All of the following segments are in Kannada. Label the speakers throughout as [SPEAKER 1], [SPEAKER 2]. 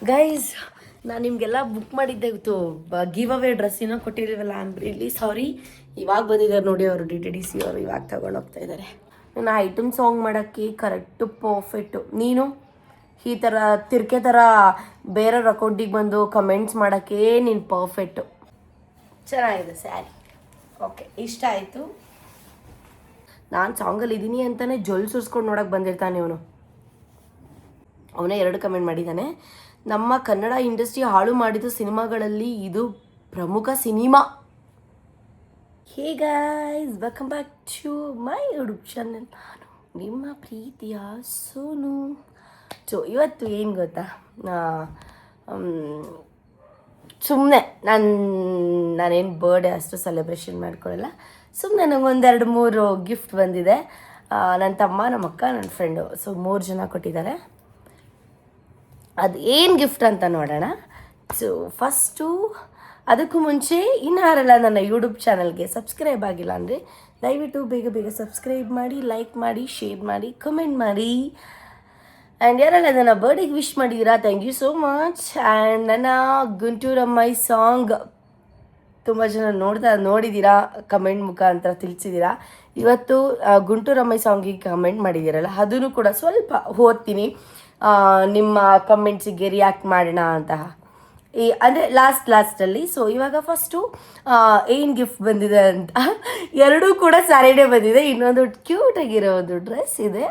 [SPEAKER 1] ಗೈಸ್, ನಾನು ನಿಮಗೆಲ್ಲ ಬುಕ್ ಮಾಡಿದ್ದೆ ಇವತ್ತು ಗಿವ್ ಅವೇ ಡ್ರೆಸ್ಸಿನ ಕೊಟ್ಟಿದ್ದೀವಲ್ಲ ಇಲ್ಲಿ ಸಾರಿ, ಇವಾಗ ಬಂದಿದ್ದಾರೆ ನೋಡಿ ಅವರು DTDC ಅವರು ಇವಾಗ ತಗೊಂಡು ಹೋಗ್ತಾ ಇದ್ದಾರೆ. ನಾನು ಐಟಮ್ ಸಾಂಗ್ ಮಾಡೋಕ್ಕೆ ಕರೆಕ್ಟು ಪರ್ಫೆಕ್ಟು. ನೀನು ಈ ಥರ ತಿರ್ಕೆ ಥರ ಬೇರೆಯವ್ರ ಅಕೌಂಟಿಗೆ ಬಂದು ಕಮೆಂಟ್ಸ್ ಮಾಡೋಕ್ಕೆ ನೀನು ಪರ್ಫೆಕ್ಟು. ಚೆನ್ನಾಗಿದೆ ಸ್ಯಾರಿ. ಓಕೆ, ಇಷ್ಟ ಆಯಿತು. ನಾನು ಸಾಂಗಲ್ಲಿ ಇದ್ದೀನಿ ಅಂತಲೇ ಜೊಲ್ ಸುರಿಸ್ಕೊಂಡು ನೋಡೋಕೆ ಬಂದಿರ್ತಾನೆ ಇವನು. ಅವನೇ 2 ಕಮೆಂಟ್ ಮಾಡಿದ್ದಾನೆ. ನಮ್ಮ ಕನ್ನಡ ಇಂಡಸ್ಟ್ರಿ ಹಾಳು ಮಾಡಿದ ಸಿನಿಮಾಗಳಲ್ಲಿ ಇದು ಪ್ರಮುಖ ಸಿನಿಮಾ. Hey guys, welcome back to my YouTube channel. ನಾನು ನಿಮ್ಮ ಪ್ರೀತಿಯ ಸೋನು. ಸೊ ಇವತ್ತು ಏನು ಗೊತ್ತಾ, ಸುಮ್ಮನೆ ನಾನೇನು ಬರ್ಡೇ ಅಷ್ಟು ಸೆಲೆಬ್ರೇಷನ್ ಮಾಡ್ಕೊಳ್ಳಲ್ಲ. ಸುಮ್ಮನೆ ನನಗೆ 2-3 ಗಿಫ್ಟ್ ಬಂದಿದೆ. ನನ್ನ ತಮ್ಮ, ನಮ್ಮ ಅಕ್ಕ, ನನ್ನ ಫ್ರೆಂಡು. ಸೊ 3 ಜನ ಕೊಟ್ಟಿದ್ದಾರೆ. ಅದು ಏನು ಗಿಫ್ಟ್ ಅಂತ ನೋಡೋಣ. ಸೊ ಫಸ್ಟು ಅದಕ್ಕೂ ಮುಂಚೆ ಇನ್ನಾರೆಲ್ಲ ನನ್ನ ಯೂಟ್ಯೂಬ್ ಚಾನಲ್ಗೆ ಸಬ್ಸ್ಕ್ರೈಬ್ ಆಗಿಲ್ಲ ಅಂದರೆ ದಯವಿಟ್ಟು ಬೇಗ ಸಬ್ಸ್ಕ್ರೈಬ್ ಮಾಡಿ, ಲೈಕ್ ಮಾಡಿ, ಶೇರ್ ಮಾಡಿ, ಕಮೆಂಟ್ ಮಾಡಿ. ಆ್ಯಂಡ್ ಯಾರೆಲ್ಲ ನನ್ನ ಬರ್ಡೇಗೆ ವಿಶ್ ಮಾಡಿದ್ದೀರಾ, thank you so much. And ನನ್ನ ಗುಂಟೂರಮ್ಮೈ ಸಾಂಗ್ ತುಂಬ ಜನ ನೋಡಿದ್ದೀರಾ, ಕಮೆಂಟ್ ಮುಖಾಂತರ ತಿಳಿಸಿದ್ದೀರಾ. ಇವತ್ತು ಗುಂಟೂರಮ್ಮೈ ಸಾಂಗಿಗೆ ಕಮೆಂಟ್ ಮಾಡಿದ್ದೀರಲ್ಲ, ಅದನ್ನು ಕೂಡ ಸ್ವಲ್ಪ ಓದ್ತೀನಿ, ನಿಮ್ಮ ಕಮೆಂಟ್ಸಿಗೆ ರಿಯಾಕ್ಟ್ ಮಾಡೋಣ ಅಂತ. ಅಂದರೆ ಲಾಸ್ಟಲ್ಲಿ. ಸೊ ಇವಾಗ ಫಸ್ಟು ಏನು ಗಿಫ್ಟ್ ಬಂದಿದೆ ಅಂತ, 2 ಕೂಡ ಸ್ಯಾರಿಡೇ ಬಂದಿದೆ. ಇನ್ನೊಂದು ಕ್ಯೂಟಾಗಿರೋ ಒಂದು ಡ್ರೆಸ್ ಇದೆ.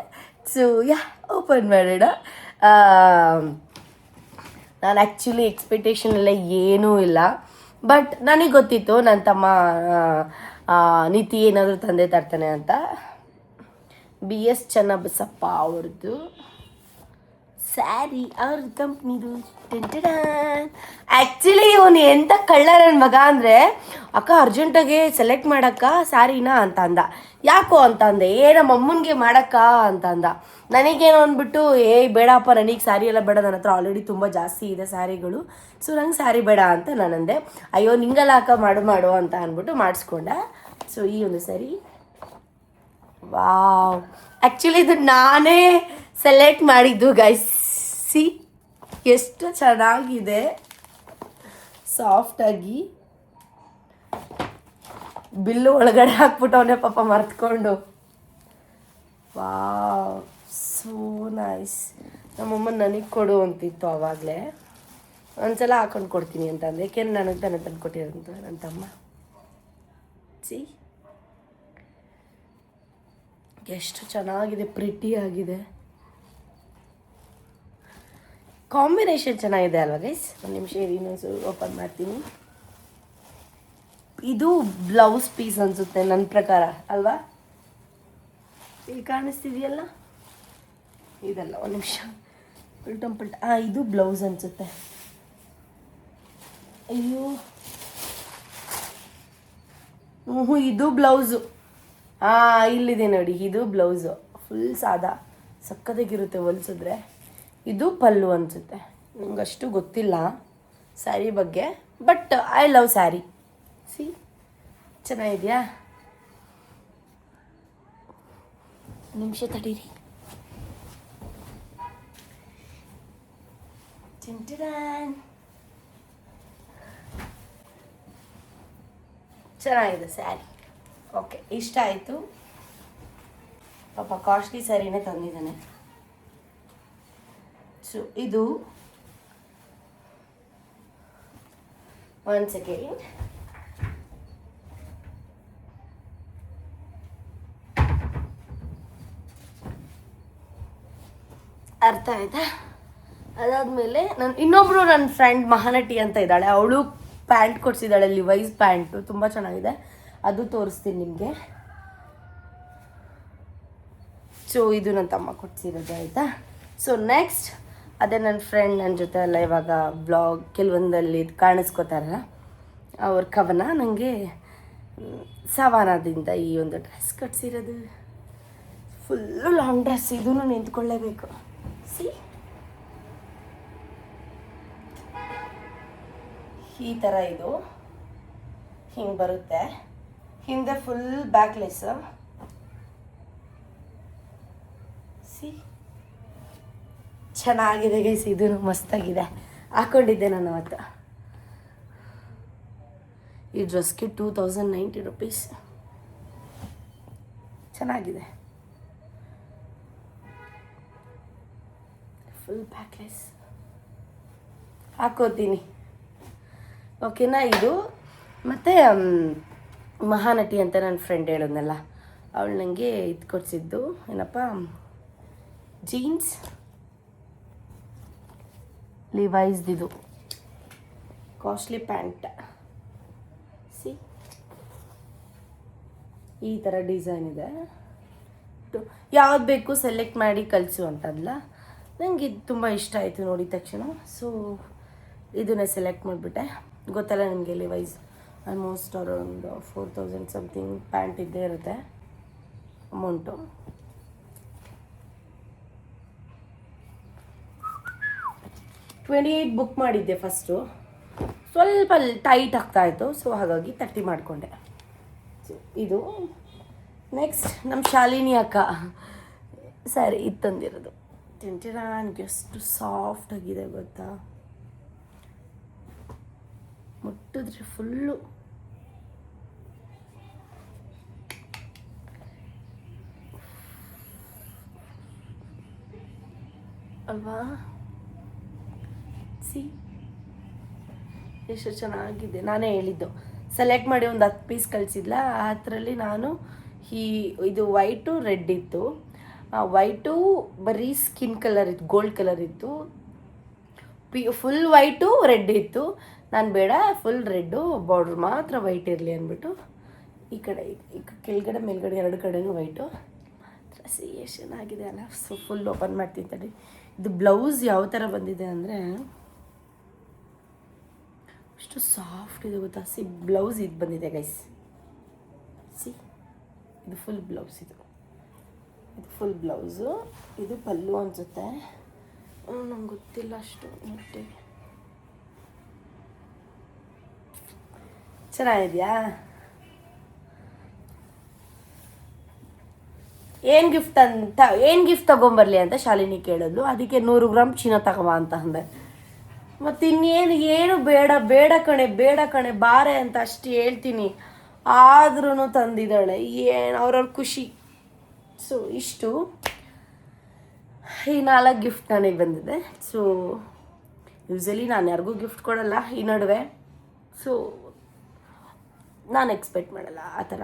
[SPEAKER 1] ಸೊ ಓಪನ್ ಮಾಡೋಣ. ನಾನು ಆ್ಯಕ್ಚುಲಿ ಎಕ್ಸ್ಪೆಕ್ಟೇಷನ್ ಎಲ್ಲ ಏನೂ ಇಲ್ಲ, ಬಟ್ ನನಗೆ ಗೊತ್ತಿತ್ತು ನನ್ನ ತಮ್ಮ ನೀತಿ ಏನಾದರೂ ತಂದೆ ತರ್ತಾನೆ ಅಂತ. BS ಚನ್ನಬಸಪ್ಪ ಅವ್ರದ್ದು ಸ್ಯಾರಿ, ಅವ್ರ ಕಂಪ್ನಿದು. ಆ್ಯಕ್ಚುಲಿ ಇವನು ಎಂಥ ಕಳ್ಳ ನನ್ನ ಮಗ ಅಂದರೆ, ಅಕ್ಕ ಅರ್ಜೆಂಟಾಗೆ ಸೆಲೆಕ್ಟ್ ಮಾಡಕ್ಕ ಸ್ಯಾರಿನ ಅಂತ ಅಂದ. ಯಾಕೋ ಅಂತ ಅಂದೆ. ನಮ್ಮ ಅಮ್ಮನಿಗೆ ಮಾಡಕ್ಕ ಅಂತ ಅಂದ. ನನಗೇನು ಅಂದ್ಬಿಟ್ಟು, ಬೇಡಪ್ಪ, ನನಗೆ ಸ್ಯಾರಿ ಎಲ್ಲ ಬೇಡ, ನನ್ನ ಹತ್ರ ಆಲ್ರೆಡಿ ತುಂಬ ಜಾಸ್ತಿ ಇದೆ ಸ್ಯಾರಿಗಳು, ಸೊ ನಂಗೆ ಸ್ಯಾರಿ ಬೇಡ ಅಂತ ನಾನು ಅಂದೆ. ಅಯ್ಯೋ ನಿಂಗಲ್ಲ ಅಕ್ಕ, ಮಾಡು ಅಂತ ಅಂದ್ಬಿಟ್ಟು ಮಾಡಿಸ್ಕೊಂಡೆ. ಸೊ ಈ ಒಂದು ಸ್ಯಾರಿ, ವಾವ್. ಆ್ಯಕ್ಚುಲಿ ಇದು ನಾನೇ ಸೆಲೆಕ್ಟ್ ಮಾಡಿದ್ದು ಗೈಸ್. ಸಿ ಎಷ್ಟು ಚೆನ್ನಾಗಿದೆ, ಸಾಫ್ಟಾಗಿ. ಬಿಲ್ಲು ಒಳಗಡೆ ಹಾಕ್ಬಿಟ್ಟು ಅವನೇ ಪಾಪ ಮರ್ತ್ಕೊಂಡು. Wow, so nice. ನಮ್ಮಮ್ಮ ನನಗೆ ಕೊಡು ಅಂತಿತ್ತು ಆವಾಗಲೇ. ಒಂದ್ಸಲ ಹಾಕೊಂಡು ಕೊಡ್ತೀನಿ ಅಂತ ಅಂದೆ, ಏಕೆಂದ್ರೆ ನನಗೆ ತಂದು ಕೊಟ್ಟಿರೋಂಥ ನನ್ನ ತಮ್ಮ. ಸಿ ಎಷ್ಟು ಚೆನ್ನಾಗಿದೆ, ಪ್ರಿಟಿ ಆಗಿದೆ. ಕಾಂಬಿನೇಷನ್ ಚೆನ್ನಾಗಿದೆ ಅಲ್ವಾ ಗೈಸ್? ಒಂದು ನಿಮಿಷ ಇನ್ನೊಂದು ಓಪನ್ ಮಾಡ್ತೀನಿ. ಇದು ಬ್ಲೌಸ್ ಪೀಸ್ ಅನಿಸುತ್ತೆ ನನ್ನ ಪ್ರಕಾರ, ಅಲ್ವಾ? ಇಲ್ಲಿ ಕಾಣಿಸ್ತಿದೆಯಲ್ಲ, ಇದಲ್ಲ, ಒಂದು ನಿಮಿಷ, ಪಲ್ಟ. ಇದು ಬ್ಲೌಸ್ ಅನಿಸುತ್ತೆ. ಅಯ್ಯೋ, ಇದು ಬ್ಲೌಸು. ಇಲ್ಲಿದೆ ನೋಡಿ, ಇದು ಬ್ಲೌಸು. ಫುಲ್ ಸಾದಾ, ಸಕ್ಕತ್ತಾಗಿರುತ್ತೆ ಹೊಲಿಸಿದ್ರೆ. ಇದು ಪಲ್ಲು ಅನಿಸುತ್ತೆ. ನನಗಷ್ಟು ಗೊತ್ತಿಲ್ಲ ಸ್ಯಾರಿ ಬಗ್ಗೆ, but I love sari. C ಚೆನ್ನಾಗಿದೆಯಾ? ನಿಮಿಷ ತಡೀರಿ. ಚೆನ್ನಾಗಿದೆ ಸ್ಯಾರಿ. ಓಕೆ, ಇಷ್ಟ ಆಯಿತು. ಪಾಪ ಕಾಸ್ಟ್ಲಿ ಸ್ಯಾರಿನೇ ತಂದಿದ್ದಾನೆ. ಸೊ ಇದು ಒನ್ ಸೆಕೆಂಡ್. ಅರ್ಥ ಆಯ್ತಾ? ಅದಾದಮೇಲೆ ಇನ್ನೊಬ್ರು ನನ್ನ ಫ್ರೆಂಡ್ ಮಹಾನಟಿ ಅಂತ ಇದ್ದಾಳೆ, ಅವಳು ಪ್ಯಾಂಟ್ ಕೊಡಿಸಿದ್ದಾಳೆ, ಲಿವೈಸ್ ಪ್ಯಾಂಟು, ತುಂಬ ಚೆನ್ನಾಗಿದೆ. ಅದು ತೋರಿಸ್ತೀನಿ ನಿಮಗೆ. ಸೊ ಇದು ನನ್ನ ತಮ್ಮ ಕೊಡಿಸಿರೋದು, ಆಯಿತಾ? ಸೊ ನೆಕ್ಸ್ಟ್ ಅದೇ ನನ್ನ ಫ್ರೆಂಡ್ ನನ್ನ ಜೊತೆ ಎಲ್ಲ ಇವಾಗ ಬ್ಲಾಗ್ ಕೆಲವೊಂದಲ್ಲಿ ಕಾಣಿಸ್ಕೋತಾರಲ್ಲ, ಅವ್ರ ಕವನ ನನಗೆ ಸವಾನದಿಂದ ಈ ಒಂದು ಡ್ರೆಸ್ ಕಟ್ಸಿರೋದು. ಫುಲ್ಲು ಲಾಂಗ್ ಡ್ರೆಸ್, ಇದೂ ನಿಂತ್ಕೊಳ್ಳೇಬೇಕು. ಸಿ ಈ ಥರ ಇದು ಹಿಂಗೆ ಬರುತ್ತೆ. ಹಿಂದೆ ಫುಲ್ ಬ್ಯಾಕ್ಲೆಸ್. ಸಿ ಚೆನ್ನಾಗಿದೆ ಗೈಸ್, ಇದು ಮಸ್ತಾಗಿದೆ. ಹಾಕ್ಕೊಂಡಿದ್ದೆ ನಾನು ಅವತ್ತು. ಈ ಡ್ರೆಸ್ಗೆ 2090 ರೂಪೀಸ್. ಚೆನ್ನಾಗಿದೆ, ಫುಲ್ ಬ್ಯಾಕ್ಲೆಸ್ ಹಾಕೋತೀನಿ. ಓಕೆನಾ? ಇದು ಮತ್ತು ಮಹಾನಟಿ ಅಂತ ನನ್ನ ಫ್ರೆಂಡ್ ಹೇಳಿದ್ನಲ್ಲ, ಅವಳು ನನಗೆ ಇದು ಕೊಡಿಸಿದ್ದು ಏನಪ್ಪ, ಜೀನ್ಸ್ ಲಿವೈಸ್ದಿದು ಕಾಸ್ಟ್ಲಿ ಪ್ಯಾಂಟ್. ಸಿ, ಈ ಥರ ಡಿಸೈನ್ ಇದೆ. ಯಾವ್ದು ಬೇಕು ಸೆಲೆಕ್ಟ್ ಮಾಡಿ ಕಳಿಸು ಅಂತಲ್ಲ. ನನಗೆ ಇದು ತುಂಬ ಇಷ್ಟ ಆಯಿತು ನೋಡಿದ ತಕ್ಷಣ. ಸೊ ಇದನ್ನೇ ಸೆಲೆಕ್ಟ್ ಮಾಡಿಬಿಟ್ಟೆ. ಗೊತ್ತಲ್ಲ ನಿಮಗೆ, Levi's almost around 4000 something pant ಇದ್ದೇ ಇರುತ್ತೆ ಅಮೌಂಟು. $28 ಬುಕ್ ಮಾಡಿದ್ದೆ ಫಸ್ಟು. ಸ್ವಲ್ಪ ಟೈಟ್ ಆಗ್ತಾಯಿತ್ತು, ಸೊ ಹಾಗಾಗಿ 30 ಮಾಡಿಕೊಂಡೆ. ಇದು ನೆಕ್ಸ್ಟ್ ನಮ್ಮ ಶಾಲಿನಿ ಅಕ್ಕ ಸ್ಯಾರಿ ಇದು ತಂದಿರೋದು. ನನಗೆ ಎಷ್ಟು ಸಾಫ್ಟ್ ಆಗಿದೆ ಗೊತ್ತಾ, ಮುಟ್ಟಿದ್ರೆ ಫುಲ್ಲು ಅಲ್ವಾ? ಸಿ, ಎಷ್ಟು ಚೆನ್ನಾಗಿದೆ. ನಾನೇ ಹೇಳಿದ್ದು ಸೆಲೆಕ್ಟ್ ಮಾಡಿ ಒಂದು 10 ಪೀಸ್ ಕಳಿಸಿದ್ಲ. ಆ ಥರಲ್ಲಿ ನಾನು ಇದು ವೈಟು ರೆಡ್ ಇತ್ತು. ವೈಟು ಬರೀ ಸ್ಕಿನ್ ಕಲರ್ ಇತ್ತು, ಗೋಲ್ಡ್ ಕಲರ್ ಇತ್ತು. ಫುಲ್ ವೈಟು ರೆಡ್ ಇತ್ತು. ನಾನು ಬೇಡ, ಫುಲ್ ರೆಡ್ಡು, ಬಾರ್ಡ್ರ್ ಮಾತ್ರ ವೈಟ್ ಇರಲಿ ಅಂದ್ಬಿಟ್ಟು ಈ ಕಡೆ ಕೆಳಗಡೆ ಮೇಲ್ಗಡೆ 2 ಕಡೆನೂ ವೈಟು. ಸಿ, ಎಷ್ಟು ಚೆನ್ನಾಗಿದೆ ಅಲ್ಲ. ಸೊ ಫುಲ್ ಓಪನ್ ಮಾಡ್ತೀನಿ ತಡಿ. ಇದು ಬ್ಲೌಸ್ ಯಾವ ಥರ ಬಂದಿದೆ ಅಂದರೆ ಅಷ್ಟು ಸಾಫ್ಟ್ ಇದೆ ಗೊತ್ತಾ. ಸಿ, ಬ್ಲೌಸ್ ಇದು ಬಂದಿದೆ ಗೈಸ್. ಸಿ, ಇದು ಫುಲ್ ಬ್ಲೌಸ್. ಇದು ಫುಲ್ ಬ್ಲೌಸು. ಇದು ಪಲ್ಲು ಅನಿಸುತ್ತೆ, ನಂಗೆ ಗೊತ್ತಿಲ್ಲ ಅಷ್ಟು ನೆಟ್ಟಿಗೆ. ಚೆನ್ನಾಗಿದೆಯಾ? ಏನು ಗಿಫ್ಟ್ ತೊಗೊಂಬರ್ಲಿ ಅಂತ ಶಾಲಿನಿ ಕೇಳಿದ್ಲು. ಅದಕ್ಕೆ 100 ಗ್ರಾಮ್ ಚಿನ್ನ ತಗೋಬ ಅಂತ ಅಂದೆ. ಮತ್ತು ಏನು ಬೇಡ ಕಣೆ ಬಾರೆ ಅಂತ ಅಷ್ಟು ಹೇಳ್ತೀನಿ. ಆದ್ರೂ ತಂದಿದ್ದಾಳೆ. ಏನು ಅವ್ರವ್ರ ಖುಷಿ. ಸೊ ಇಷ್ಟು ಈ 4 ಗಿಫ್ಟ್ ನನಗೆ ಬಂದಿದೆ. ಸೊ ಯೂಸಲಿ ನಾನು ಯಾರಿಗೂ ಗಿಫ್ಟ್ ಕೊಡಲ್ಲ ಈ ನಡುವೆ. ಸೊ ನಾನು ಎಕ್ಸ್ಪೆಕ್ಟ್ ಮಾಡಲ್ಲ ಆ ಥರ.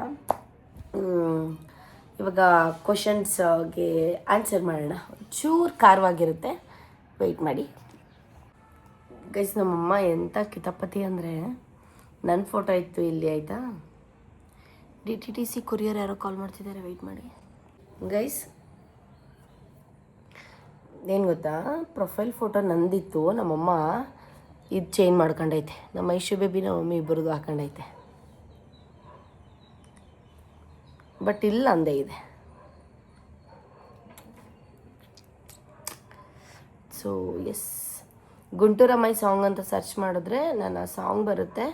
[SPEAKER 1] ಇವಾಗ ಕ್ವಶನ್ಸ್ಗೆ ಆನ್ಸರ್ ಮಾಡೋಣ. ಚೂರು ಖಾರವಾಗಿರುತ್ತೆ, ವೆಯ್ಟ್ ಮಾಡಿ ಗೈಸ್. ನಮ್ಮಮ್ಮ ಎಂಥ ಕಿತಾಪತಿ ಅಂದರೆ, ನನ್ನ ಫೋಟೋ ಇತ್ತು ಇಲ್ಲಿ, ಆಯಿತಾ? DTTC ಕೊರಿಯರ್ ಯಾರೋ ಕಾಲ್ ಮಾಡ್ತಿದ್ದಾರೆ, ವೆಯ್ಟ್ ಮಾಡಿ ಗೈಸ್. ಏನು ಗೊತ್ತಾ, ಪ್ರೊಫೈಲ್ ಫೋಟೋ ನಂದಿತ್ತು. ನಮ್ಮಮ್ಮ ಇದು ಚೇಂಜ್ ಮಾಡ್ಕೊಂಡೈತೆ. ನಮ್ಮ ಐಶು ಬೇಬಿ ನಮ್ಮ ಮಮ್ಮಿ ಇಬ್ಬರದು ಹಾಕೊಂಡೈತೆ. ಬಟ್ ಇಲ್ಲ ಅಂದೇ ಇದೆ. ಸೊ ಎಸ್, ಗುಂಟೂರಮ್ಮೈ ಸಾಂಗ್ ಅಂತ ಸರ್ಚ್ ಮಾಡಿದ್ರೆ ನನ್ನ ಸಾಂಗ್ ಬರುತ್ತೆ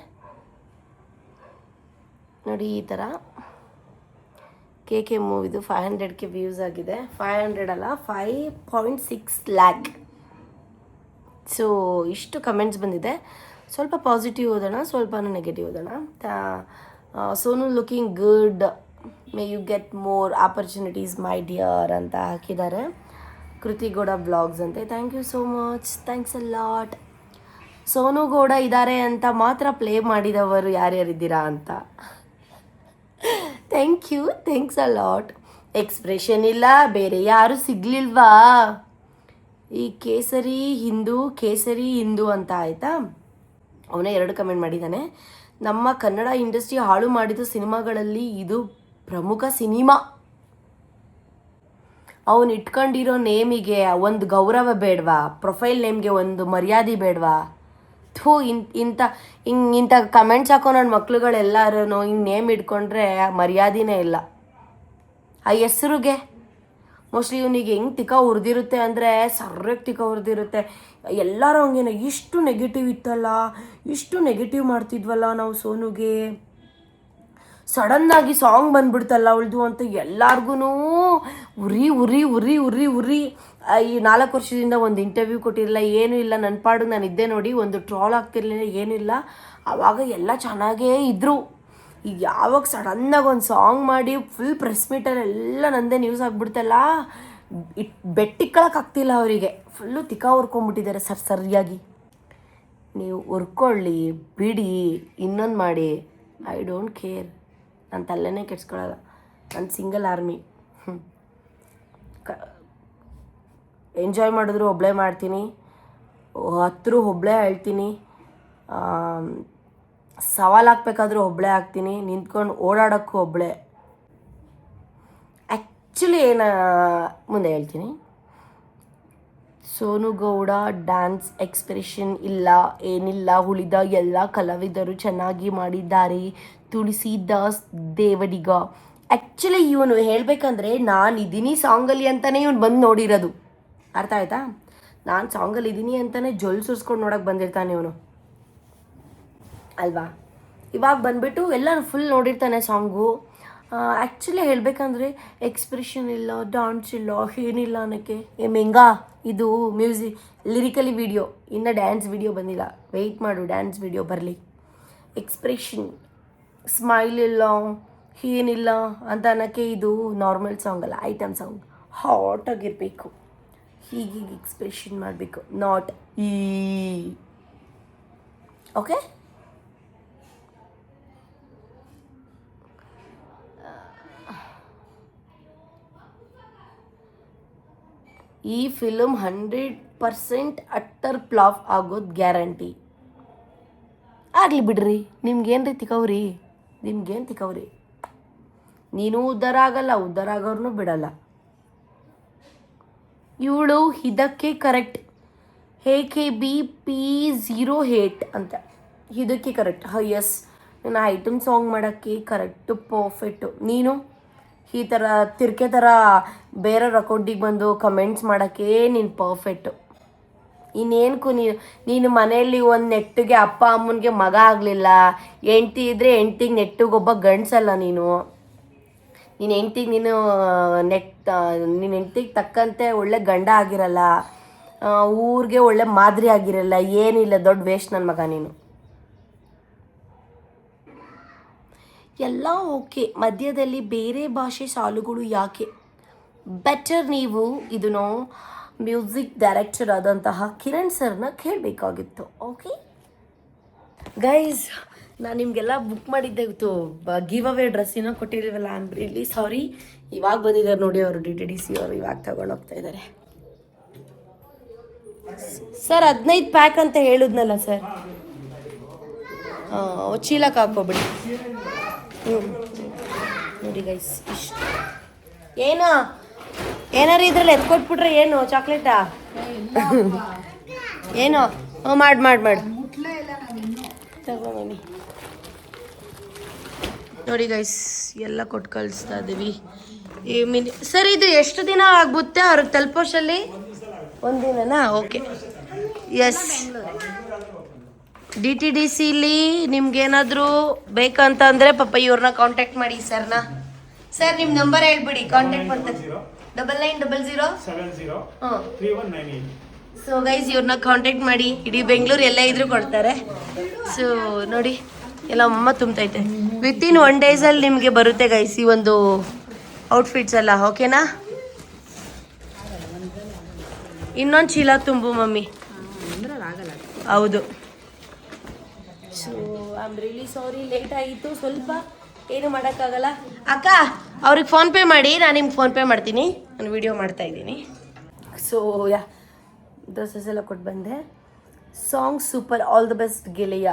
[SPEAKER 1] ನೋಡಿ. ಈ ಥರ KK ಮೂವಿದು 500K ವ್ಯೂಸ್ ಆಗಿದೆ. 500 ಅಲ್ಲ, 5.6 ಲ್ಯಾಕ್. ಸೊ ಇಷ್ಟು ಕಮೆಂಟ್ಸ್ ಬಂದಿದೆ. ಸ್ವಲ್ಪ ಪಾಸಿಟಿವ್ ಓದೋಣ, ಸ್ವಲ್ಪ ನೆಗೆಟಿವ್ ಓದೋಣ. Sonu looking good, may you get more opportunities my dear ಅಂತ ಹಾಕಿದ್ದಾರೆ. ಕೃತಿಗೌಡ ಬ್ಲಾಗ್ಸ್ ಅಂತೆ. Thank you so much, thanks a lot. Sonu Gowda ಇದ್ದಾರೆ ಅಂತ ಮಾತ್ರ ಪ್ಲೇ ಮಾಡಿದವರು ಯಾರ್ಯಾರಿದ್ದೀರಾ ಅಂತ. Thank you, thanks a lot. Expression ಇಲ್ಲ, ಬೇರೆ ಯಾರು ಸಿಗ್ಲಿಲ್ವಾ? ಈ ಕೇಸರಿ ಹಿಂದೂ ಅಂತ ಆಯಿತಾ? ಅವನೇ 2 ಕಮೆಂಟ್ ಮಾಡಿದ್ದಾನೆ. ನಮ್ಮ ಕನ್ನಡ ಇಂಡಸ್ಟ್ರಿ ಹಾಳು ಮಾಡಿದ ಸಿನಿಮಾಗಳಲ್ಲಿ ಇದು ಪ್ರಮುಖ ಸಿನಿಮಾ. ಅವನು ಇಟ್ಕೊಂಡಿರೋ ನೇಮಿಗೆ ಒಂದು ಗೌರವ ಬೇಡವಾ? ಪ್ರೊಫೈಲ್ ನೇಮ್ಗೆ ಒಂದು ಮರ್ಯಾದೆ ಬೇಡವಾ? ಥೂ, ಇಂಥ ಕಮೆಂಟ್ಸ್ ಹಾಕೋ ನನ್ನ ಮಕ್ಳುಗಳೆಲ್ಲರೂ ಹಿಂಗೆ ನೇಮ್ ಇಟ್ಕೊಂಡ್ರೆ ಮರ್ಯಾದೆನೇ ಇಲ್ಲ. ಆ ಹೆಸ್ರಿಗೆ ಮೋಸ್ಟ್ಲಿ ಇವನಿಗೆ ಹೆಂಗೆ ತಿಕ್ಕ ಉರಿದಿರುತ್ತೆ ಅಂದರೆ ಸರ್ರಕ್ಕೆ ತಿಕ್ಕ ಉರಿದಿರುತ್ತೆ. ಎಲ್ಲರೂ ಹಂಗೇನ, ಇಷ್ಟು ನೆಗೆಟಿವ್ ಇತ್ತಲ್ಲ, ಇಷ್ಟು ನೆಗೆಟಿವ್ ಮಾಡ್ತಿದ್ವಲ್ಲ ನಾವು ಸೋನುಗೆ. ಸಡನ್ನಾಗಿ ಸಾಂಗ್ ಬಂದ್ಬಿಡ್ತಲ್ಲ ಅವಳದು ಅಂತ ಎಲ್ಲಾರ್ಗು ಉರಿ ಉರಿ ಉರಿ ಉರಿ ಉರಿ. ಈ 4 ವರ್ಷದಿಂದ ಒಂದು ಇಂಟರ್ವ್ಯೂ ಕೊಟ್ಟಿರಲಿಲ್ಲ, ಏನೂ ಇಲ್ಲ, ನನ್ನ ಪಾಡು ನಾನು ಇದ್ದೆ ನೋಡಿ, ಒಂದು ಟ್ರಾಲ್ ಆಗ್ತಿರ್ಲಿಲ್ಲ, ಏನಿಲ್ಲ. ಆವಾಗ ಎಲ್ಲ ಚೆನ್ನಾಗೇ ಇದ್ದರು. ಈಗ ಯಾವಾಗ ಸಡನ್ನಾಗಿ ಒಂದು ಸಾಂಗ್ ಮಾಡಿ ಫುಲ್ ಪ್ರೆಸ್ ಮೀಟಲ್ಲಿ ಎಲ್ಲ ನಂದೇ ನ್ಯೂಸ್ ಆಗಿಬಿಡ್ತಲ್ಲ, ಬೆಟ್ಟಿಕ್ಕಳಕ್ಕಾಗ್ತಿಲ್ಲ ಅವರಿಗೆ. ಫುಲ್ಲು ತಿಕ್ಕ ಹುರ್ಕೊಂಬಿಟ್ಟಿದ್ದಾರೆ ಸರಿಯಾಗಿ. ನೀವು ಹುರ್ಕೊಳ್ಳಿ ಬಿಡಿ, ಇನ್ನೊಂದು ಮಾಡಿ, ಐ ಡೋಂಟ್ ಕೇರ್. ನಾನು ತಲೆನೇ ಕೆಡ್ಸ್ಕೊಳ್ಳಲ್ಲ. ನಾನು ಸಿಂಗಲ್ ಆರ್ಮಿ. ಎಂಜಾಯ್ ಮಾಡಿದ್ರು ಒಬ್ಬಳೇ ಮಾಡ್ತೀನಿ, ಹತ್ರು ಒಬ್ಬಳೇ ಹೇಳ್ತೀನಿ, ಸವಾಲು ಹಾಕ್ಬೇಕಾದ್ರೂ ಒಬ್ಬಳೇ ಹಾಕ್ತೀನಿ, ನಿಂತ್ಕೊಂಡು ಓಡಾಡೋಕ್ಕೂ ಒಬ್ಬಳೇ. ಆ್ಯಕ್ಚುಲಿ ಮುಂದೆ ಹೇಳ್ತೀನಿ. ಸೋನು ಗೌಡ ಡ್ಯಾನ್ಸ್ ಎಕ್ಸ್ಪ್ರೆಷನ್ ಇಲ್ಲ, ಏನಿಲ್ಲ, ಉಳಿದ ಎಲ್ಲ ಕಲಾವಿದರು ಚೆನ್ನಾಗಿ ಮಾಡಿದ್ದಾರೆ. ತುಳಸಿದಾಸ್ ದೇವಡಿಗ. ಆ್ಯಕ್ಚುಲಿ ಇವನು ಹೇಳಬೇಕಂದ್ರೆ ನಾನು ಇದ್ದೀನಿ ಸಾಂಗಲ್ಲಿ ಅಂತಲೇ ಇವನು ಬಂದು ನೋಡಿರೋದು. ಅರ್ಥ ಆಯ್ತಾ? ನಾನು ಸಾಂಗಲ್ಲಿ ಇದ್ದೀನಿ ಅಂತಲೇ ಜೊಲ್ ಸುರಿಸ್ಕೊಂಡು ನೋಡೋಕೆ ಬಂದಿರ್ತಾನೆ ಇವನು ಅಲ್ವಾ. ಇವಾಗ ಬಂದುಬಿಟ್ಟು ಎಲ್ಲ ಫುಲ್ ನೋಡಿರ್ತಾನೆ ಸಾಂಗು. ಆ್ಯಕ್ಚುಲಿ ಹೇಳಬೇಕಂದ್ರೆ ಎಕ್ಸ್ಪ್ರೆಷನ್ ಇಲ್ಲ, ಡಾನ್ಸ್ ಇಲ್ಲ, ಏನಿಲ್ಲ ಅನ್ನೋಕ್ಕೆ. ಮೆಂಗಾ ಇದು ಮ್ಯೂಸಿಕ್ ಲಿರಿಕಲಿ ವಿಡಿಯೋ, ಇನ್ನು ಡ್ಯಾನ್ಸ್ ವಿಡಿಯೋ ಬಂದಿಲ್ಲ, ವೆಯ್ಟ್ ಮಾಡು, ಡ್ಯಾನ್ಸ್ ವಿಡಿಯೋ ಬರಲಿ. ಎಕ್ಸ್ಪ್ರೆಷನ್, ಸ್ಮೈಲ್ ಇಲ್ಲ, ಏನಿಲ್ಲ ಅಂತ ಅನ್ನೋಕ್ಕೆ ಇದು ನಾರ್ಮಲ್ ಸಾಂಗ್ ಅಲ್ಲ, ಐಟಮ್ ಸಾಂಗ್. ಹಾಟಾಗಿರಬೇಕು, ಹೀಗೀಗೆ ಎಕ್ಸ್ಪ್ರೆಷನ್ ಮಾಡಬೇಕು, ನಾಟ್ ಈ. ಓಕೆ, ಈ ಫಿಲಮ್ 100% ಅಟ್ಟರ್ ಫ್ಲಾಪ್ ಆಗೋದು ಗ್ಯಾರಂಟಿ. ಆಗಲಿ ಬಿಡ್ರಿ, ನಿಮ್ಗೇನು ರೀ ತಿಕ್ಕವ್ರಿ, ನಿಮ್ಗೇನು ತಿಕ್ಕವ್ರಿ. ನೀನು ಉದ್ಧಾರ ಆಗಲ್ಲ, ಉದ್ಧಾರ ಆಗೋರ್ನು ಬಿಡಲ್ಲ. ಇವಳು ಇದಕ್ಕೆ ಕರೆಕ್ಟ್. AKBP08 ಅಂತ, ಇದಕ್ಕೆ ಕರೆಕ್ಟ್. ಎಸ್, ನಾನು ಐಟಮ್ ಸಾಂಗ್ ಮಾಡೋಕ್ಕೆ ಕರೆಕ್ಟು, ಪರ್ಫೆಕ್ಟು. ನೀನು ಈ ಥರ ತಿರ್ಕೆ ಥರ ಬೇರೆಯವ್ರ ಅಕೌಂಟಿಗೆ ಬಂದು ಕಮೆಂಟ್ಸ್ ಮಾಡೋಕ್ಕೆ ನೀನು ಪರ್ಫೆಕ್ಟು. ಇನ್ನೇನಕ್ಕೂ ನೀನು ಮನೆಯಲ್ಲಿ ಒಂದು ನೆಟ್ಟಿಗೆ ಅಪ್ಪ ಅಮ್ಮನಿಗೆ ಮಗ ಆಗಲಿಲ್ಲ, ಹೆಂಡ್ತಿ ಇದ್ದರೆ ಹೆಂಡ್ತಿಗೆ ನೆಟ್ಟಿಗೊಬ್ಬ ಗಂಡಸಲ್ಲ ನೀನು. ನೀನು ಹೆಂಡ್ತಿಗೆ ನೀನು ನಿನ್ನ ಹೆಂಡ್ತಿಗೆ ತಕ್ಕಂತೆ ಒಳ್ಳೆ ಗಂಡ ಆಗಿರಲ್ಲ, ಊರಿಗೆ ಒಳ್ಳೆ ಮಾದರಿ ಆಗಿರಲ್ಲ, ಏನಿಲ್ಲ, ದೊಡ್ಡ ವೇಸ್ಟ್ ನನ್ನ ಮಗ ನೀನು. ಎಲ್ಲ ಓಕೆ, ಮಧ್ಯದಲ್ಲಿ ಬೇರೆ ಭಾಷೆ ಸಾಲುಗಳು ಯಾಕೆ? ಬೆಟರ್ ನೀವು ಇದನ್ನು ಮ್ಯೂಸಿಕ್ ಡೈರೆಕ್ಟರ್ ಆದಂತಹ ಕಿರಣ್ ಸರ್ನ ಕೇಳಬೇಕಾಗಿತ್ತು. ಓಕೆ ಗೈಸ್, ನಾನು ನಿಮಗೆಲ್ಲ ಬುಕ್ ಮಾಡಿದ್ದೆ ಇತ್ತು, ಗಿವ್ ಅವೇ ಡ್ರೆಸ್ಸಿನ ಕೊಟ್ಟಿದ್ದೀವಲ್ಲ, ಐ ಆಮ್ ರಿಯಲಿ ಸಾರಿ. ಇವಾಗ ಬಂದಿದ್ದಾರೆ ನೋಡಿ ಅವರು, DTDC ಅವರು ಇವಾಗ ತಗೊಂಡು ಹೋಗ್ತಾ ಇದ್ದಾರೆ. ಸರ್ 15 ಪ್ಯಾಕ್ ಅಂತ ಹೇಳಿದ್ನಲ್ಲ ಸರ್, ಚೀಲಕ್ಕೆ ಹಾಕೋಬಿಡಿ. ನೋಡಿ ಗೈಸ್, ಇಷ್ಟು ಏನು ಏನಾರು ಇದ್ರಲ್ಲಿ ಎತ್ಕೊಟ್ಬಿಟ್ರೆ ಏನು ಚಾಕ್ಲೇಟಾ ಏನು? ಮಾಡಿ ತಗೊಂಬನ್ನಿ. ನೋಡಿ ಗೈಸ್, ಎಲ್ಲ ಕೊಟ್ಟು ಕಳಿಸ್ತಾ ಇದ್ದೀವಿ. ಸರ್ ಇದು ಎಷ್ಟು ದಿನ ಆಗ್ಬಿಡುತ್ತೆ ಅವ್ರಿಗೆ ತಲುಪೋಷ್ಟಲ್ಲಿ? ಒಂದಿನನಾ? Okay, S. DTDCಲಿ ನಿಮ್ಗೇನಾದರೂ ಬೇಕಂತ ಅಂದರೆ ಪಾಪ ಇವ್ರನ್ನ ಕಾಂಟ್ಯಾಕ್ಟ್ ಮಾಡಿ ಸರ್ನ. ಸರ್ ನಿಮ್ಮ ನಂಬರ್ ಹೇಳ್ಬಿಡಿ, ಕಾಂಟ್ಯಾಕ್ಟ್ ಮಾಡ್ತಾರೆ. 9900703198. ಸೊ ಗೈಸ್, ಇವ್ರನ್ನ ಕಾಂಟ್ಯಾಕ್ಟ್ ಮಾಡಿ, ಇಡೀ ಬೆಂಗಳೂರು ಎಲ್ಲ ಇದ್ರೂ ಕೊಡ್ತಾರೆ. ಸೊ ನೋಡಿ, ಎಲ್ಲ ಅಮ್ಮ ತುಂಬತೈತೆ. ವಿತಿನ್ 1 ಡೇಸಲ್ಲಿ ನಿಮಗೆ ಬರುತ್ತೆ ಗೈಸ್ ಈ ಒಂದು ಔಟ್ಫಿಟ್ಸ್ ಎಲ್ಲ. ಓಕೆನಾ? ಇನ್ನೊಂದು ಚೀಲ ತುಂಬು ಮಮ್ಮಿ. ಹೌದು. So I am really sorry, late ಆಗಿತ್ತು ಸ್ವಲ್ಪ, ಏನು ಮಾಡೋಕ್ಕಾಗಲ್ಲ. ಅಕ್ಕ ಅವ್ರಿಗೆ ಫೋನ್ಪೇ ಮಾಡಿ, ನಾನು ನಿಮ್ಗೆ ಫೋನ್ಪೇ ಮಾಡ್ತೀನಿ, ನಾನು ವಿಡಿಯೋ ಮಾಡ್ತಾಯಿದ್ದೀನಿ. ಸೊ ಡ್ರೆಸ್ಸಸ್ ಎಲ್ಲ ಕೊಟ್ಟು ಬಂದೆ. Song super, all the best ಗೆಳೆಯ.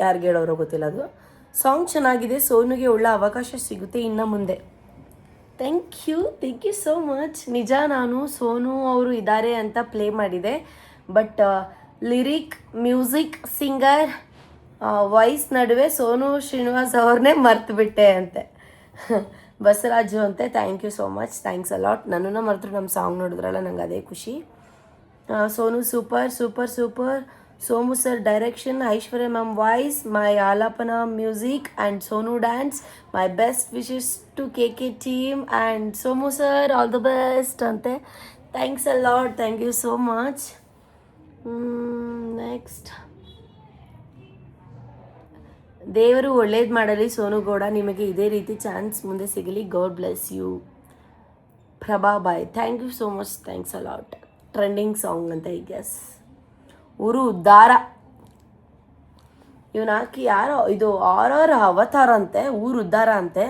[SPEAKER 1] ಯಾರಿಗೆ ಹೇಳೋರೋ ಗೊತ್ತಿಲ್ಲ, ಅದು ಸಾಂಗ್ ಚೆನ್ನಾಗಿದೆ. ಸೋನುಗೆ ಒಳ್ಳೆ ಅವಕಾಶ ಸಿಗುತ್ತೆ ಇನ್ನು ಮುಂದೆ. Thank you so much. ನಿಜ, ನಾನು ಸೋನು ಅವರು ಇದ್ದಾರೆ ಅಂತ ಪ್ಲೇ ಮಾಡಿದೆ, but lyric, music, singer, voice ನಡುವೆ ಸೋನು ಶ್ರೀನಿವಾಸ್ ಅವ್ರನ್ನೇ ಮರ್ತುಬಿಟ್ಟೆ ಅಂತೆ. ಬಸವರಾಜು ಅಂತೆ. Thank you so much, thanks a lot. ನನ್ನನ್ನು ಮರೆತರು ನಮ್ಮ ಸಾಂಗ್ ನೋಡಿದ್ರಲ್ಲ, ನಂಗೆ ಅದೇ ಖುಷಿ. Sonu super super super Somu sir direction, Aishwarya ma'am voice, my Alapana music and Sonu dance. My best wishes to KK team and Somu sir, all the best ante. Thanks a lot. Thank you so much. Next. ದೇವರು ಒಳ್ಳೇದು ಮಾಡಲಿ ಸೋನು ಗೌಡ, ನಿಮಗೆ ಇದೇ ರೀತಿ ಚಾನ್ಸ್ ಮುಂದೆ ಸಿಗಲಿ. God bless you. Prabha boy, thank you so much, thanks a lot. Trending song ಅಂತ ಐ ಗೆಸ್. ಊರು ಉದ್ಧಾರ, ಇವನು ಹಾಕಿ ಯಾರೋ ಇದು ಆರರ್ ಅವತಾರ ಅಂತೆ, ಊರು ಉದ್ಧಾರ ಅಂತೆ.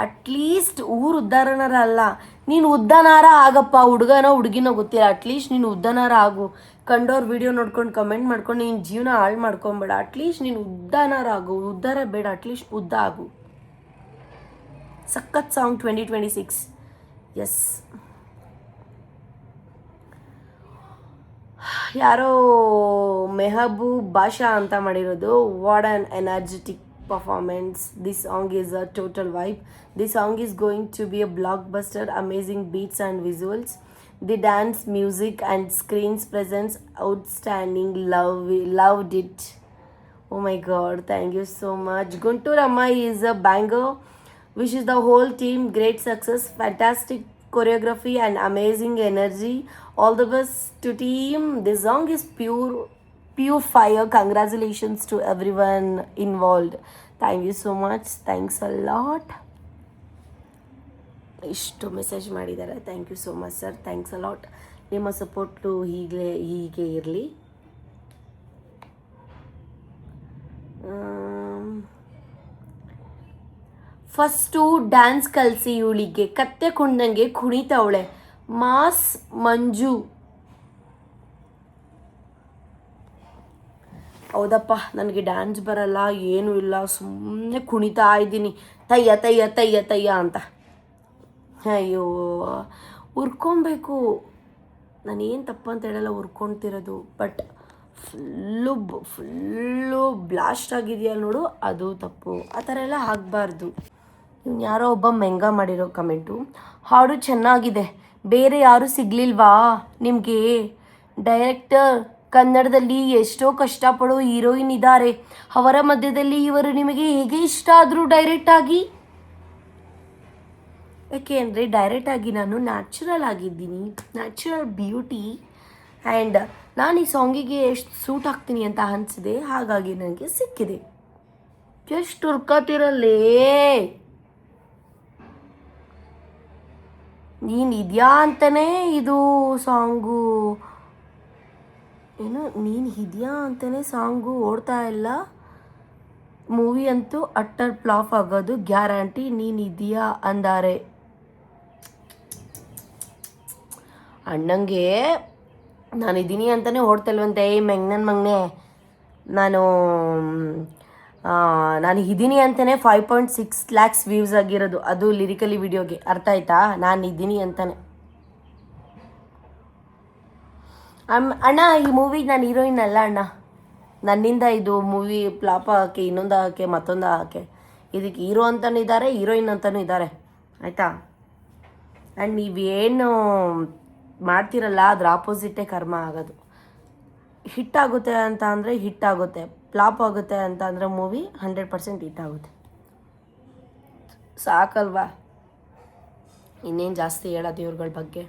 [SPEAKER 1] ಅಟ್ಲೀಸ್ಟ್ ಊರು ಉದ್ಧಾರನಾರ ಅಲ್ಲ, ನೀನು ಉದ್ದಾನಾರ ಆಗಪ್ಪ, ಹುಡುಗನೋ ಹುಡುಗಿನೋ ಗೊತ್ತಿಲ್ಲ, ಅಟ್ಲೀಸ್ಟ್ ನೀನು ಉದ್ದಾನಾರ ಆಗು. ಕಂಡೋರ್ ವಿಡಿಯೋ ನೋಡ್ಕೊಂಡು ಕಮೆಂಟ್ ಮಾಡ್ಕೊಂಡು ನೀನು ಜೀವನ ಹಾಳು ಮಾಡ್ಕೊಬೇಡ. ಅಟ್ಲೀಸ್ಟ್ ನೀನು ಉದ್ದಾನಾರ ಆಗು, ಉದ್ಧಾರ ಬೇಡ, ಅಟ್ಲೀಸ್ಟ್ ಉದ್ದ ಆಗು. ಸಖತ್ ಸಾಂಗ್ 2026. ಎಸ್. ಯಾರೋ ಮೆಹಬೂಬ್ ಬಾಷಾ ಅಂತ ಮಾಡಿರೋದು. What on energetic performance. This song is a total vibe. This song is going to be a blockbuster. Amazing beats and visuals. The dance, music and screen's presence outstanding. Loved it. Oh my god, thank you so much. Guntur Amma is a banger. Wishes the whole team great success, fantastic choreography and amazing energy. All the best to team. This song is pure fire. Congratulations to everyone involved. Thank you so much. Thanks a lot. ಇಷ್ಟು ಮೆಸೇಜ್ ಮಾಡಿದ್ದಾರೆ. Thank you so much sir, thanks a lot. ನಿಮ್ಮ ಸಪೋರ್ಟು ಹೀಗೆ ಇರಲಿ. ಫಸ್ಟು ಡ್ಯಾನ್ಸ್ ಕಲಿಸಿ ಇವಳಿಗೆ, ಕತ್ತೆ ಕುಣ್ದಂಗೆ ಕುಣಿತವಳೆ. ಮಾಸ್ ಮಂಜು. ಹೌದಪ್ಪ, ನನಗೆ ಡ್ಯಾನ್ಸ್ ಬರಲ್ಲ, ಏನೂ ಇಲ್ಲ, ಸುಮ್ಮನೆ ಕುಣಿತಾ ಇದ್ದೀನಿ ತಯ್ಯ ತಯ್ಯ ತಯ್ಯ ತಯ್ಯ ಅಂತ. ಅಯ್ಯೋ, ಹುರ್ಕೊಬೇಕು. ನಾನೇನು ತಪ್ಪು ಅಂತ ಹೇಳಲ್ಲ, ಹುರ್ಕೊಳ್ತಿರೋದು. ಬಟ್ ಫುಲ್ಲು ಬ್ಲಾಸ್ಟ್ ಆಗಿದೆಯಾ ನೋಡು, ಅದು ತಪ್ಪು. ಆ ಥರ ಎಲ್ಲ ಆಗಬಾರ್ದು. ಇವ್ನು ಯಾರೋ ಒಬ್ಬ ಮೆಂಗ ಮಾಡಿರೋ ಕಮೆಂಟು. ಹಾಡು ಚೆನ್ನಾಗಿದೆ, ಬೇರೆ ಯಾರೂ ಸಿಗಲಿಲ್ವಾ ನಿಮಗೆ? ಡೈರೆಕ್ಟರ್ ಕನ್ನಡದಲ್ಲಿ ಎಷ್ಟೋ ಕಷ್ಟಪಡೋ ಹೀರೋಯಿನ್ ಇದ್ದಾರೆ, ಅವರ ಮಧ್ಯದಲ್ಲಿ ಇವರು ನಿಮಗೆ ಹೇಗೆ ಇಷ್ಟ ಆದರೂ ಡೈರೆಕ್ಟಾಗಿ? ಯಾಕೆ ಅಂದರೆ ಡೈರೆಕ್ಟಾಗಿ ನಾನು ನ್ಯಾಚುರಲ್ ಆಗಿದ್ದೀನಿ, ನ್ಯಾಚುರಲ್ ಬ್ಯೂಟಿ. ಆ್ಯಂಡ್ ನಾನು ಈ ಸಾಂಗಿಗೆ ಎಷ್ಟು ಸೂಟ್ ಆಗ್ತೀನಿ ಅಂತ ಅನಿಸಿದೆ, ಹಾಗಾಗಿ ನನಗೆ ಸಿಕ್ಕಿದೆ. ಎಷ್ಟು ಹುರ್ಕೋತಿರಲ್ಲೇ ನೀನು ಇದೆಯಾ ಅಂತಲೇ ಇದು ಸಾಂಗು, ಏನು ನೀನು ಇದೆಯಾ ಅಂತಲೇ ಸಾಂಗು ಓಡ್ತಾ ಇಲ್ಲ. ಮೂವಿ ಅಂತೂ ಅಟ್ಟರ್ ಫ್ಲಾಪ್ ಆಗೋದು ಗ್ಯಾರಂಟಿ. ನೀನು ಇದೆಯಾ ಅಂದಾರೆ ಅಣ್ಣಂಗೆ. ನಾನಿದ್ದೀನಿ ಅಂತಲೇ ಓಡ್ತಲ್ವಂತೆ. ನನ್ನ ಮಗನೇ, ನಾನು ಇದ್ದೀನಿ ಅಂತಲೇ 5.6 lakhs ವ್ಯೂಸ್ ಆಗಿರೋದು, ಅದು ಲಿರಿಕಲಿ ವಿಡಿಯೋಗೆ. ಅರ್ಥ ಆಯ್ತಾ? ನಾನು ಇದ್ದೀನಿ ಅಂತಲೇ. ಅಣ್ಣ, ಈ ಮೂವಿಗೆ ನಾನು ಹೀರೋಯಿನ್ ಅಲ್ಲ ಅಣ್ಣ. ನನ್ನಿಂದ ಇದು ಮೂವಿ ಫ್ಲಾಪ್ ಆಗೋಕ್ಕೆ, ಇನ್ನೊಂದು ಆಗೋಕ್ಕೆ, ಮತ್ತೊಂದು ಆಗೋಕ್ಕೆ, ಇದಕ್ಕೆ ಹೀರೋ ಅಂತಲೂ ಇದ್ದಾರೆ, ಹೀರೋಯಿನ್ ಅಂತಲೂ ಇದ್ದಾರೆ. ಆಯಿತಾ? ಆ್ಯಂಡ್ ನೀವೇನು ಮಾಡ್ತಿರಲ್ಲ ಅದ್ರ ಆಪೋಸಿಟೇ ಕರ್ಮ ಆಗೋದು. ಹಿಟ್ ಆಗುತ್ತೆ ಅಂತ ಅಂದರೆ ಹಿಟ್ ಆಗುತ್ತೆ, ಫ್ಲಾಪ್ ಆಗುತ್ತೆ ಅಂತ ಅಂದರೆ ಮೂವಿ 100% ಹಿಟ್ ಆಗುತ್ತೆ. ಸಾಕಲ್ವಾ? ಇನ್ನೇನು ಜಾಸ್ತಿ ಹೇಳೋದು ಇವ್ರುಗಳ ಬಗ್ಗೆ?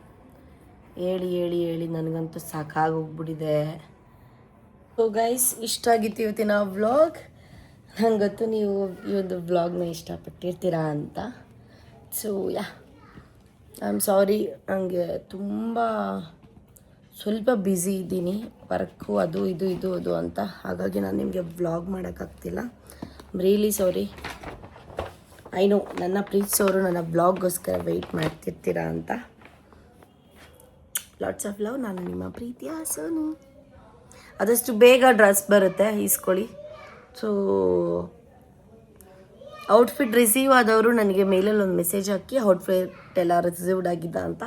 [SPEAKER 1] ಹೇಳಿ ಹೇಳಿ ಹೇಳಿ ನನಗಂತೂ ಸಾಕಾಗೋಗ್ಬಿಟ್ಟಿದೆ. ಸೊ ಗೈಸ್, ಇಷ್ಟ ಆಗಿತ್ತು ಇವತ್ತಿನ ವ್ಲಾಗ್. ನಂಗೆ ಗೊತ್ತು ನೀವು ಈ ಒಂದು ವ್ಲಾಗ್ನ ಇಷ್ಟಪಟ್ಟಿರ್ತೀರಾ ಅಂತ. So yeah, I am sorry, ನನಗೆ ತುಂಬ ಸ್ವಲ್ಪ ಬ್ಯುಸಿ ಇದ್ದೀನಿ, ವರ್ಕು ಅದು ಇದು ಅಂತ. ಹಾಗಾಗಿ ನಾನು ನಿಮಗೆ ವ್ಲಾಗ್ ಮಾಡೋಕ್ಕಾಗ್ತಿಲ್ಲ. Really sorry. ಐ ನೋ ನನ್ನ ಪ್ರೀತಿಸೋರು ನನ್ನ ವ್ಲಾಗ್ಗೋಸ್ಕರ ವೆಯ್ಟ್ ಮಾಡ್ತಿರ್ತೀರಾ ಅಂತ. Lots of love. ನಾನು ನಿಮ್ಮ ಪ್ರೀತಿಯ ಸೋನು. ಆದಷ್ಟು ಬೇಗ ಡ್ರೆಸ್ ಬರುತ್ತೆ, ಈಸ್ಕೊಳ್ಳಿ. ಸೊ ಔಟ್ಫಿಟ್ ರಿಸೀವ್ ಆದವರು ನನಗೆ ಮೇಲಲ್ಲಿ ಒಂದು ಮೆಸೇಜ್ ಹಾಕಿ ಔಟ್ಫಿಟ್ ಎಲ್ಲ ರಿಸೀವ್ಡ್ ಆಗಿದ್ದ ಅಂತ.